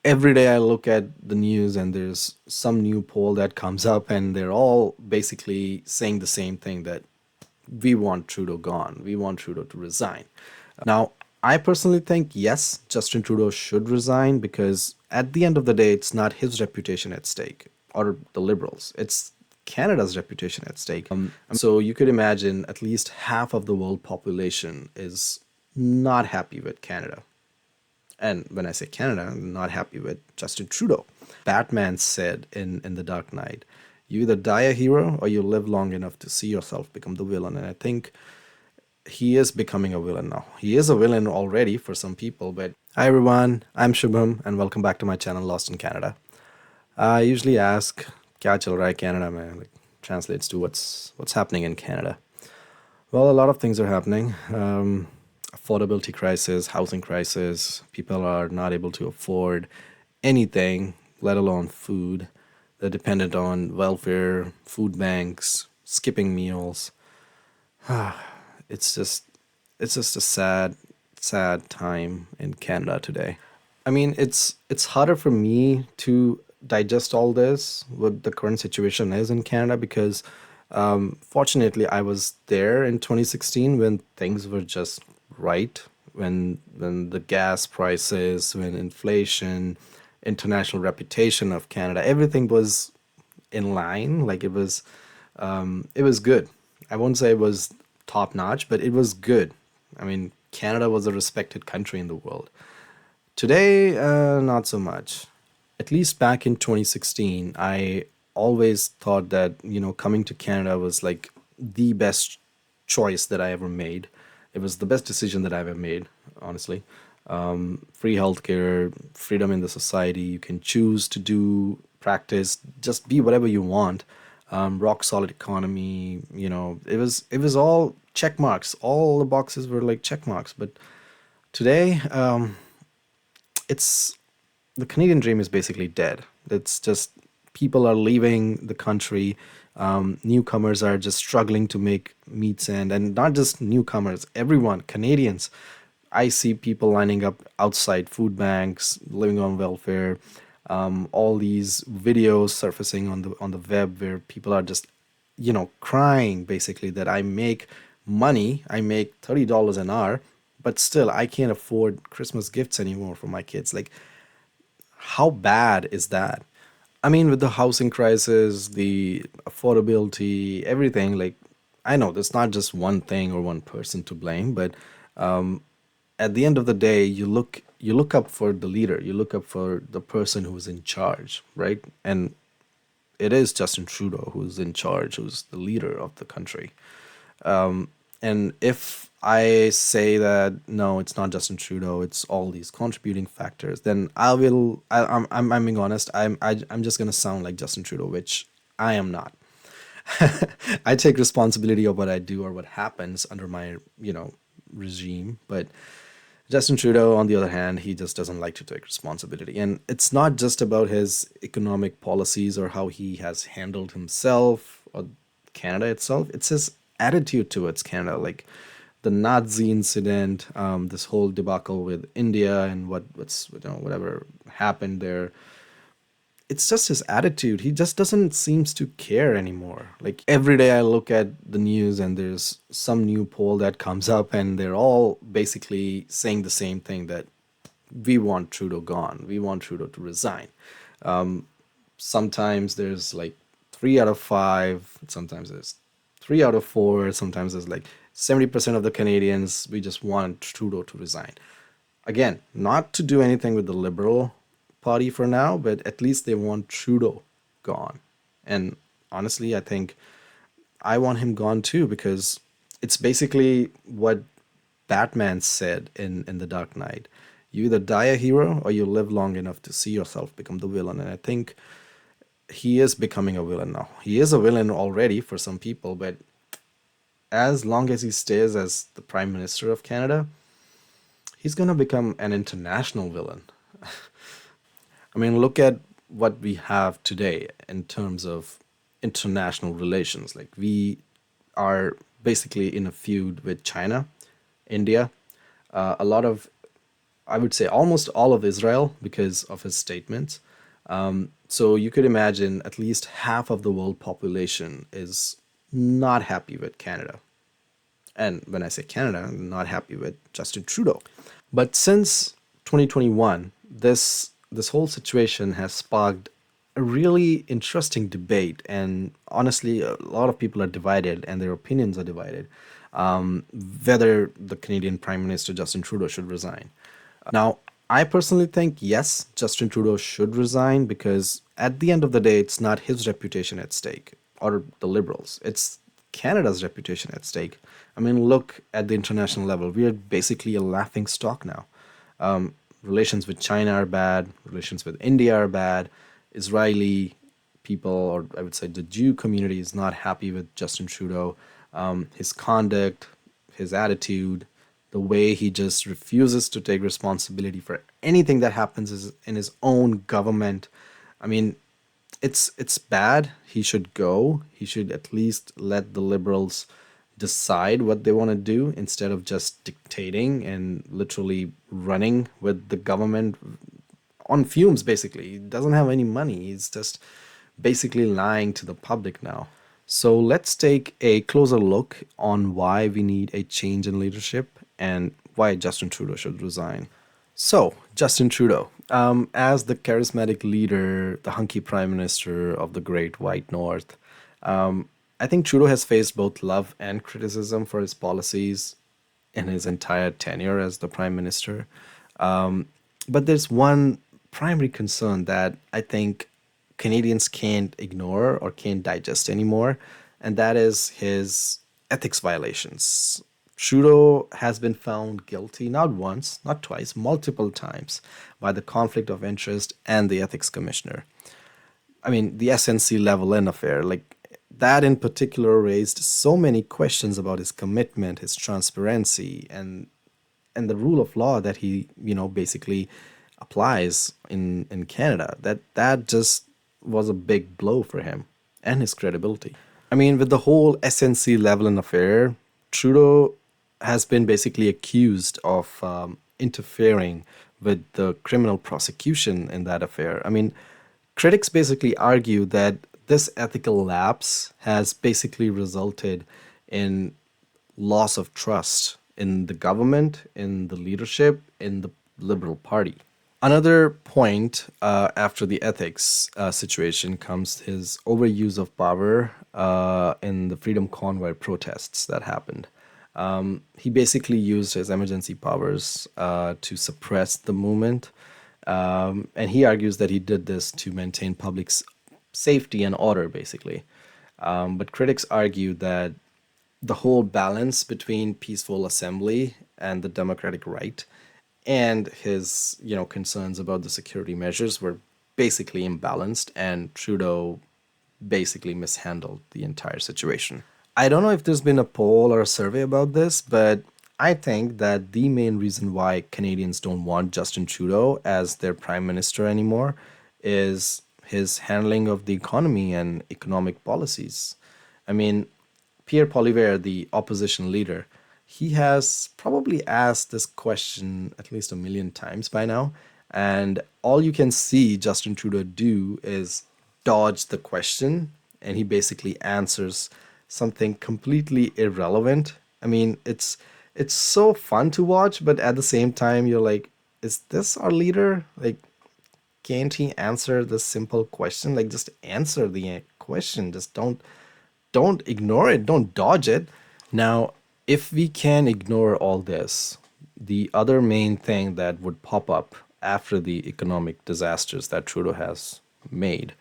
every day I look at the news and there's some new poll that comes up and they're all basically saying the same thing that we want Trudeau gone. We want Trudeau to resign. Now, I personally think yes, Justin Trudeau should resign because at the end of the day, it's not his reputation at stake or the Liberals. It's Canada's reputation at stake. So you could imagine at least half of the world population is not happy with Canada. And when I say Canada, I'm not happy with Justin Trudeau. Batman said in The Dark Knight, you either die a hero or you live long enough to see yourself become the villain. And I think he is becoming a villain now. He is a villain already for some people, but hi everyone, I'm Shubham and welcome back to my channel Lost in Canada. I usually ask, kya chal raha hai Canada mein? Like, translates to what's happening in Canada. Well, a lot of things are happening. Affordability crisis, housing crisis. People are not able to afford anything, let alone food. They're dependent on welfare, food banks, skipping meals. It's just a sad time in Canada today. I mean, it's harder for me to digest all this, what the current situation is in Canada, because fortunately I was there in 2016 when things were just right, when the gas prices, when inflation, international reputation of Canada, everything was in line. Like it was good. I won't say it was top notch, but it was good. I mean, Canada was a respected country in the world. Today, not so much. At least back in 2016, I always thought that, coming to Canada was like the best choice that I ever made. It was the best decision that I ever made, honestly. Free healthcare, freedom in the society. You can choose to do, practice, just be whatever you want. Rock solid economy. It was all check marks. All the boxes were like check marks. But today, it's the Canadian dream is basically dead. It's just people are leaving the country. Newcomers are just struggling to make meets end, and not just newcomers, everyone, Canadians. I see people lining up outside food banks, living on welfare. All these videos surfacing on the web where people are just, crying basically that I make money, I make $30 an hour, but still I can't afford Christmas gifts anymore for my kids. Like, how bad is that? I mean, with the housing crisis, the affordability, everything, like, I know there's not just one thing or one person to blame, but at the end of the day, you look up for the leader, you look up for the person who's in charge, right? And it is Justin Trudeau who's in charge, who's the leader of the country. And if I say that no, it's not Justin Trudeau, it's all these contributing factors, then I will. I'm being honest. I'm just gonna sound like Justin Trudeau, which I am not. I take responsibility of what I do or what happens under my regime, but Justin Trudeau, on the other hand, he just doesn't like to take responsibility. And it's not just about his economic policies or how he has handled himself or Canada itself. It's his attitude towards Canada, like the Nazi incident, this whole debacle with India and whatever happened there. It's just his attitude. He just doesn't seems to care anymore. Like every day I look at the news and there's some new poll that comes up and they're all basically saying the same thing that we want Trudeau gone. We want Trudeau to resign. Sometimes there's like 3 out of 5, sometimes there's 3 out of 4, sometimes there's like 70% of the Canadians, we just want Trudeau to resign. Again, not to do anything with the Liberal Party for now, but at least they want Trudeau gone. And honestly, I think I want him gone too, because it's basically what Batman said in The Dark Knight. You either die a hero or you live long enough to see yourself become the villain. And I think he is becoming a villain now. He is a villain already for some people, but as long as he stays as the Prime Minister of Canada, he's going to become an international villain. I mean, look at what we have today in terms of international relations. Like, we are basically in a feud with China, India. A lot of I would say almost all of Israel because of his statements. So you could imagine at least half of the world population is not happy with Canada. And when I say Canada, I'm not happy with Justin Trudeau. But since 2021, this whole situation has sparked a really interesting debate, and honestly, a lot of people are divided, and their opinions are divided. Whether the Canadian Prime Minister Justin Trudeau should resign. Now, I personally think yes, Justin Trudeau should resign because at the end of the day, it's not his reputation at stake or the Liberals. It's Canada's reputation at stake. I mean, look at the international level. We are basically a laughing stock now. Relations with China are bad. Relations with India are bad. Israeli people, or I would say the Jew community, is not happy with Justin Trudeau. His conduct, his attitude, the way he just refuses to take responsibility for anything that happens in his own government. I mean, it's bad. He should go. He should at least let the liberals decide what they want to do instead of just dictating and literally running with the government on fumes. Basically, he doesn't have any money. He's just basically lying to the public now. So let's take a closer look on why we need a change in leadership and why Justin Trudeau should resign. So, Justin Trudeau, as the charismatic leader, the hunky prime minister of the great white north, I think Trudeau has faced both love and criticism for his policies in his entire tenure as the prime minister. But there's one primary concern that I think Canadians can't ignore or can't digest anymore, and that is his ethics violations. Trudeau has been found guilty not once, not twice, multiple times by the Conflict of Interest and the Ethics Commissioner. I mean, the SNC-Lavalin affair, like that in particular raised so many questions about his commitment, his transparency, and the rule of law that he, basically applies in Canada. That just was a big blow for him and his credibility. I mean, with the whole SNC-Lavalin affair, Trudeau has been basically accused of interfering with the criminal prosecution in that affair. I mean, critics basically argue that this ethical lapse has basically resulted in loss of trust in the government, in the leadership, in the Liberal Party. Another point after the ethics situation comes his overuse of power in the Freedom Convoy protests that happened. He basically used his emergency powers to suppress the movement. And he argues that he did this to maintain public safety and order, basically. But critics argue that the whole balance between peaceful assembly and the democratic right and his concerns about the security measures were basically imbalanced, and Trudeau basically mishandled the entire situation. I don't know if there's been a poll or a survey about this, but I think that the main reason why Canadians don't want Justin Trudeau as their prime minister anymore is his handling of the economy and economic policies. I mean, Pierre Poilievre, the opposition leader, he has probably asked this question at least a million times by now. And all you can see Justin Trudeau do is dodge the question, and he basically answers something completely irrelevant. I mean, it's so fun to watch, but at the same time, you're like, is this our leader? Like, can't he answer this simple question? Like, just answer the question. Just don't ignore it. Don't dodge it. Now, if we can ignore all this, the other main thing that would pop up after the economic disasters that Trudeau has made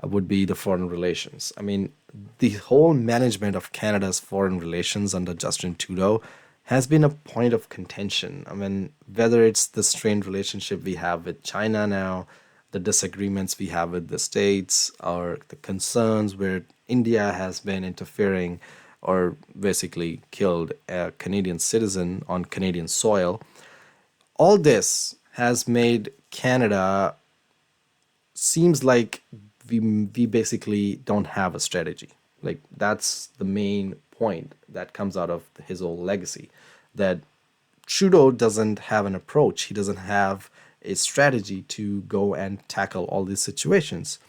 would be the foreign relations. I mean, the whole management of Canada's foreign relations under Justin Trudeau has been a point of contention. I mean, whether it's the strained relationship we have with China now, the disagreements we have with the States, or the concerns where India has been interfering or basically killed a Canadian citizen on Canadian soil. All this has made Canada seems like we basically don't have a strategy. Like that's the main point that comes out of his whole legacy, that Trudeau doesn't have an approach. He doesn't have a strategy to go and tackle all these situations.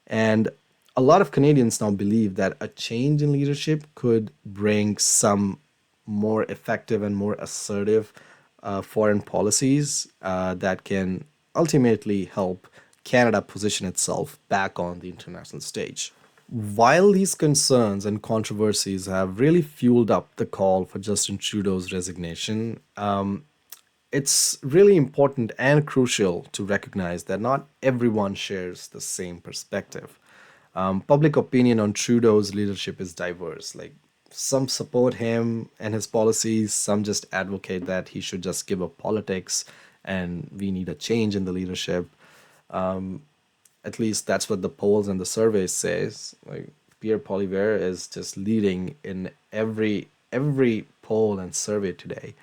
And a lot of Canadians now believe that a change in leadership could bring some more effective and more assertive foreign policies that can ultimately help Canada position itself back on the international stage. While these concerns and controversies have really fueled up the call for Justin Trudeau's resignation, it's really important and crucial to recognize that not everyone shares the same perspective. Public opinion on Trudeau's leadership is diverse. Like, some support him and his policies, some just advocate that he should just give up politics and we need a change in the leadership. At least that's what the polls and the surveys says. Like, Pierre Poilievre is just leading in every poll and survey today,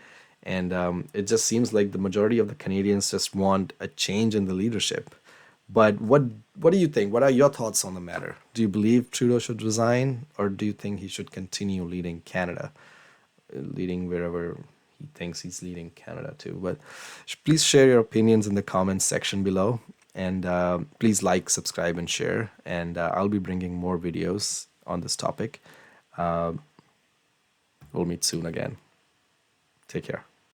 and it just seems like the majority of the Canadians just want a change in the leadership. But what do you think? What are your thoughts on the matter? Do you believe Trudeau should resign, or do you think he should continue leading Canada, leading wherever he thinks he's leading Canada to? But please share your opinions in the comments section below. And please like, subscribe, and share. And I'll be bringing more videos on this topic. We'll meet soon again. Take care.